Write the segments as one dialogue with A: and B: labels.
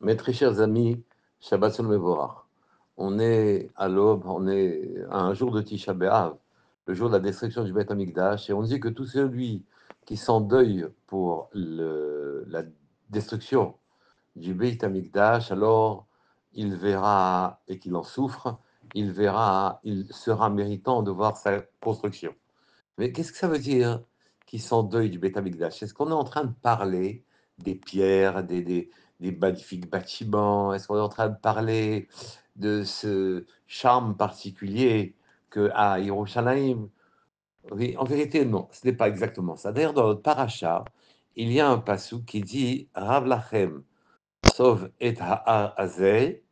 A: Mes très chers amis, Shabbat Shalom Mevorach. On est à l'aube, on est à un jour de Tisha B'Av, le jour de la destruction du Beth Amikdash, et on dit que tout celui qui s'endeuille pour la destruction du Beth Amikdash, alors il verra, et qu'il en souffre, il sera méritant de voir sa construction. Mais qu'est-ce que ça veut dire qu'il s'endeuille du Beth Amikdash? Est-ce qu'on est en train de parler des pierres, des magnifiques bâtiments? Est-ce qu'on est en train de parler de ce charme particulier que à Yerushalayim? Oui, en vérité, non, ce n'est pas exactement ça. D'ailleurs, dans notre paracha, il y a un passou qui dit Rav lachem, sov et ha'ar azeh,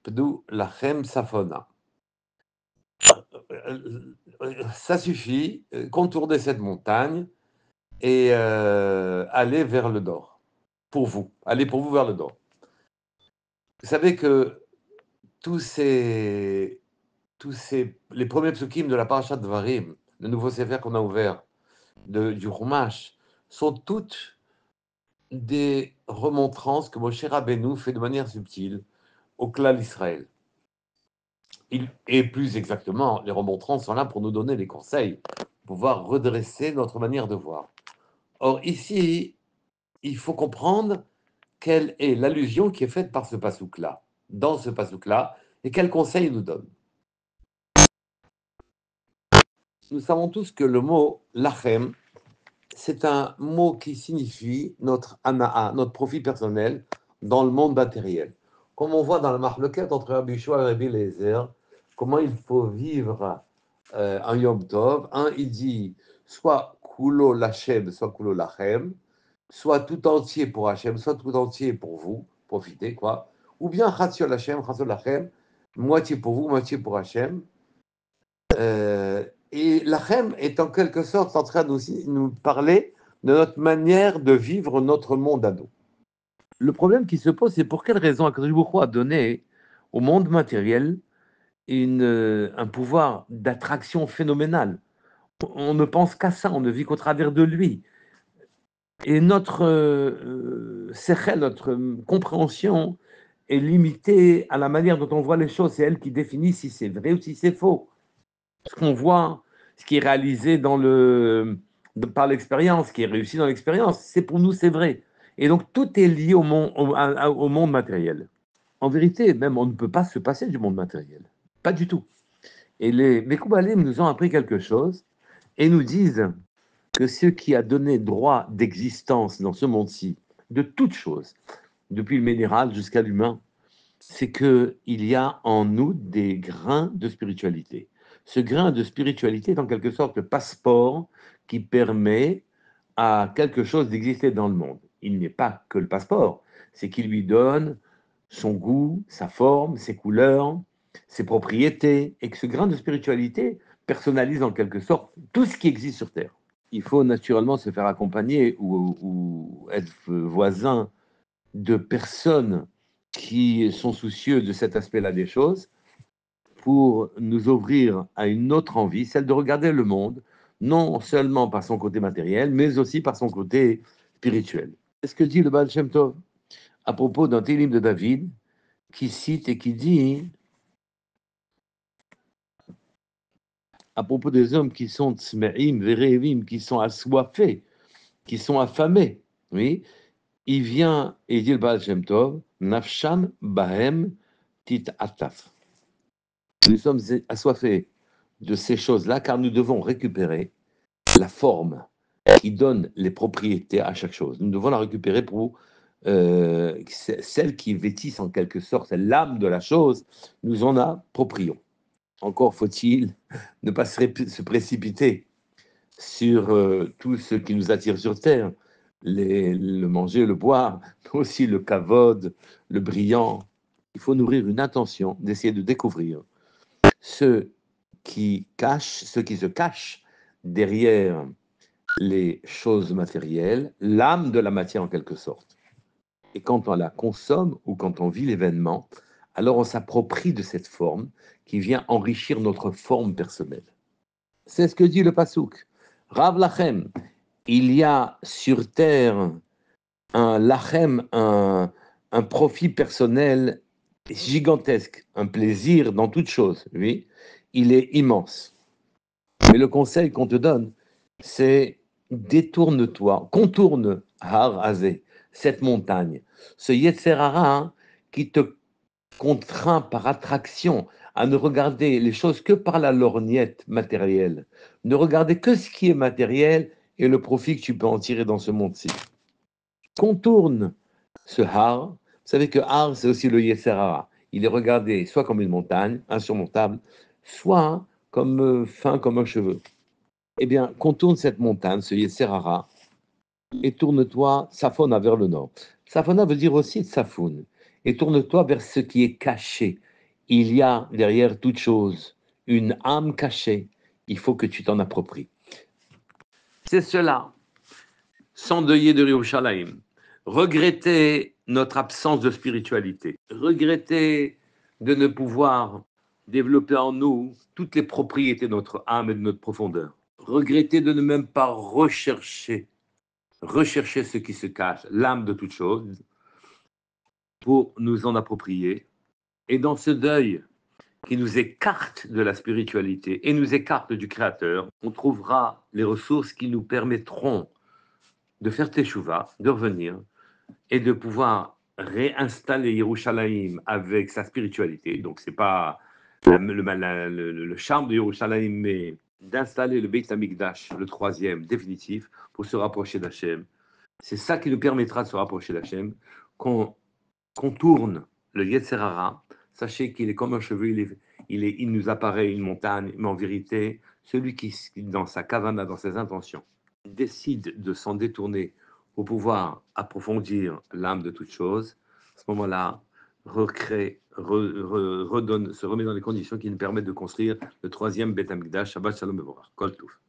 A: pdu lachem safona. Ça suffit, contournez cette montagne et allez vers le nord, pour vous. Allez pour vous vers le nord. Vous savez que les premiers psukim de la Parashat Dvarim, le nouveau Sefer qu'on a ouvert, du Chumash, sont toutes des remontrances que Moshe Rabbeinu fait de manière subtile au clan d'Israël. Et plus exactement, les remontrances sont là pour nous donner des conseils, pour pouvoir redresser notre manière de voir. Or, ici, il faut comprendre quelle est l'allusion qui est faite par ce pasouk-là, dans ce pasouk-là, et quel conseil il nous donne. Nous savons tous que le mot lachem, c'est un mot qui signifie notre ana'a, notre profit personnel dans le monde matériel. Comme on voit dans la marloquette entre Rabbi Yoshua et Rabbi Eliezer, comment il faut vivre un Yom Tov. Un, il dit soit kulo lachem, soit kulo lachem, soit tout entier pour Hachem, soit tout entier pour vous, profitez, quoi. Ou bien Chatzol Hachem, Chatzol Lachem, moitié pour vous, moitié pour Hachem. Et Lachem est en quelque sorte en train de nous parler de notre manière de vivre notre monde à nous. Le problème qui se pose, c'est pour quelle raison Akadosh Baruch Hu a donné au monde matériel un pouvoir d'attraction phénoménal. On ne pense qu'à ça, on ne vit qu'au travers de lui. Et notre notre compréhension est limitée à la manière dont on voit les choses. C'est elle qui définit si c'est vrai ou si c'est faux. Ce qu'on voit, ce qui est réalisé par l'expérience, qui est réussi dans l'expérience, c'est pour nous, c'est vrai. Et donc, tout est lié au monde matériel. En vérité, même, on ne peut pas se passer du monde matériel. Pas du tout. Et les Mekoubalim nous ont appris quelque chose et nous disent que ce qui a donné droit d'existence dans ce monde-ci, de toutes choses, depuis le minéral jusqu'à l'humain, c'est qu'il y a en nous des grains de spiritualité. Ce grain de spiritualité est en quelque sorte le passeport qui permet à quelque chose d'exister dans le monde. Il n'est pas que le passeport, c'est qu'il lui donne son goût, sa forme, ses couleurs, ses propriétés, et que ce grain de spiritualité personnalise en quelque sorte tout ce qui existe sur Terre. Il faut naturellement se faire accompagner ou être voisin de personnes qui sont soucieux de cet aspect-là des choses pour nous ouvrir à une autre envie, celle de regarder le monde, non seulement par son côté matériel, mais aussi par son côté spirituel. C'est ce que dit le Baal Shem Tov à propos d'un Télim de David qui cite et qui dit à propos des hommes qui sont tsme'im, verevim, qui sont assoiffés, qui sont affamés, oui, il vient et dit le Baal Shem Tov, Nafsham Bahem Tit Ataf. Nous sommes assoiffés de ces choses-là car nous devons récupérer la forme qui donne les propriétés à chaque chose. Nous devons la récupérer pour celle qui vêtisse en quelque sorte l'âme de la chose, nous en approprions. Encore faut-il ne pas se précipiter sur tout ce qui nous attire sur Terre, le manger, le boire, mais aussi le kavod, le brillant. Il faut nourrir une intention d'essayer de découvrir ce qui se cache derrière les choses matérielles, l'âme de la matière en quelque sorte. Et quand on la consomme ou quand on vit l'événement, alors on s'approprie de cette forme qui vient enrichir notre forme personnelle. C'est ce que dit le Passouk. Rav Lachem, il y a sur terre un lachem, un un profit personnel gigantesque, un plaisir dans toute chose, oui, il est immense. Mais le conseil qu'on te donne, c'est détourne-toi, contourne Har Azé, cette montagne, ce Yetzer Hara hein, qui te contraint par attraction à ne regarder les choses que par la lorgnette matérielle, ne regarder que ce qui est matériel et le profit que tu peux en tirer dans ce monde-ci. Contourne ce Har. Vous savez que Har, c'est aussi le Yetzer Hara. Il est regardé soit comme une montagne, insurmontable, soit comme fin comme un cheveu. Eh bien, contourne cette montagne, ce Yetzer Hara, et tourne-toi Safona vers le nord. Safona veut dire aussi Safoun. Et tourne-toi vers ce qui est caché. Il y a derrière toute chose une âme cachée. Il faut que tu t'en appropries. C'est cela, s'endeuiller de Yerushalayim, regretter notre absence de spiritualité, regretter de ne pouvoir développer en nous toutes les propriétés de notre âme et de notre profondeur, regretter de ne même pas rechercher ce qui se cache, l'âme de toute chose, pour nous en approprier. Et dans ce deuil qui nous écarte de la spiritualité et nous écarte du Créateur, on trouvera les ressources qui nous permettront de faire teshuva, de revenir et de pouvoir réinstaller Yerushalayim avec sa spiritualité. Donc, ce n'est pas le charme de Yerushalayim, mais d'installer le Beit HaMikdash, le troisième, définitif, pour se rapprocher d'Hachem. C'est ça qui nous permettra de se rapprocher d'Hachem, qu'on tourne le Yetzer Hara. Sachez qu'il est comme un cheveu, il nous apparaît une montagne, mais en vérité, celui qui, dans sa kavana, dans ses intentions, décide de s'en détourner pour pouvoir approfondir l'âme de toute chose, à ce moment-là, recrée, redonne, se remet dans les conditions qui nous permettent de construire le troisième Beth Amikdash, Shabbat Shalom Mevorach, Kol Touf.